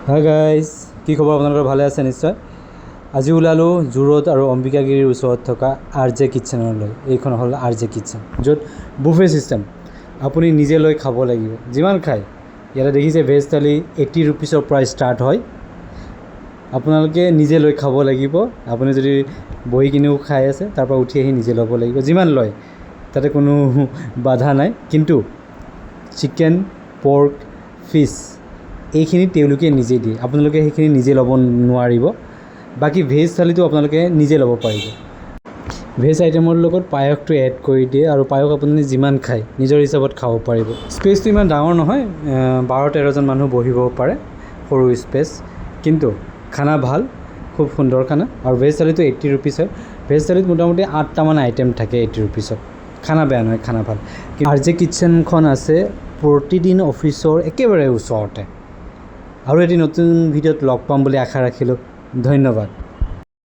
Hi guys, কি খবৰ? আপোনালোকৰ ভালে আছে নিশ্চয়। আজি ওলালোঁ জোৰত আৰু অম্বিকাগিৰিৰ ওচৰত থকা RJ কিটচেনলৈ। এইখন হ'ল RJ কিটচেন, য'ত বুফে ছিষ্টেম। আপুনি নিজে লৈ খাব লাগিব, যিমান খায়। ইয়াতে দেখিছে ভেজ থালি 80 ৰুপিছৰ পৰা ষ্টাৰ্ট হয়। আপোনালোকে নিজে লৈ খাব লাগিব। আপুনি যদি বহি কিনেও খাই আছে, তাৰপৰা উঠি আহি নিজে ল'ব লাগিব, যিমান লয়। তাতে কোনো বাধা নাই। কিন্তু চিকেন, পৰ্ক, ফিছ এইখিনি তেওঁলোকে নিজে দিয়ে, আপোনালোকে সেইখিনি নিজে ল'ব নোৱাৰিব। বাকী ভেজ থালিটো আপোনালোকে নিজে ল'ব পাৰিব। ভেজ আইটেমৰ লগত পায়সটো এড কৰি দিয়ে, আৰু পায়স আপুনি যিমান খায় নিজৰ হিচাপত খাব পাৰিব। স্পেচটো ইমান ডাঙৰ নহয়, 12-13জন মানুহ বহিব পাৰে, সৰু স্পেচ। কিন্তু খানা ভাল, খুব সুন্দৰ খানা। আৰু ভেজ থালিটো 80 ৰুপিছ হয়। ভেজ থালিত মোটামুটি 8টামান আইটেম থাকে 80 ৰুপিছত। খানা বেয়া নহয়, খানা ভাল। RJ কিটচেনখন আছে প্ৰতিদিন অফিচৰ একেবাৰে ওচৰতে। আৰু এটি নতুন ভিডিঅ'ত লগ পাম বুলি আশা ৰাখিলোঁ। ধন্যবাদ।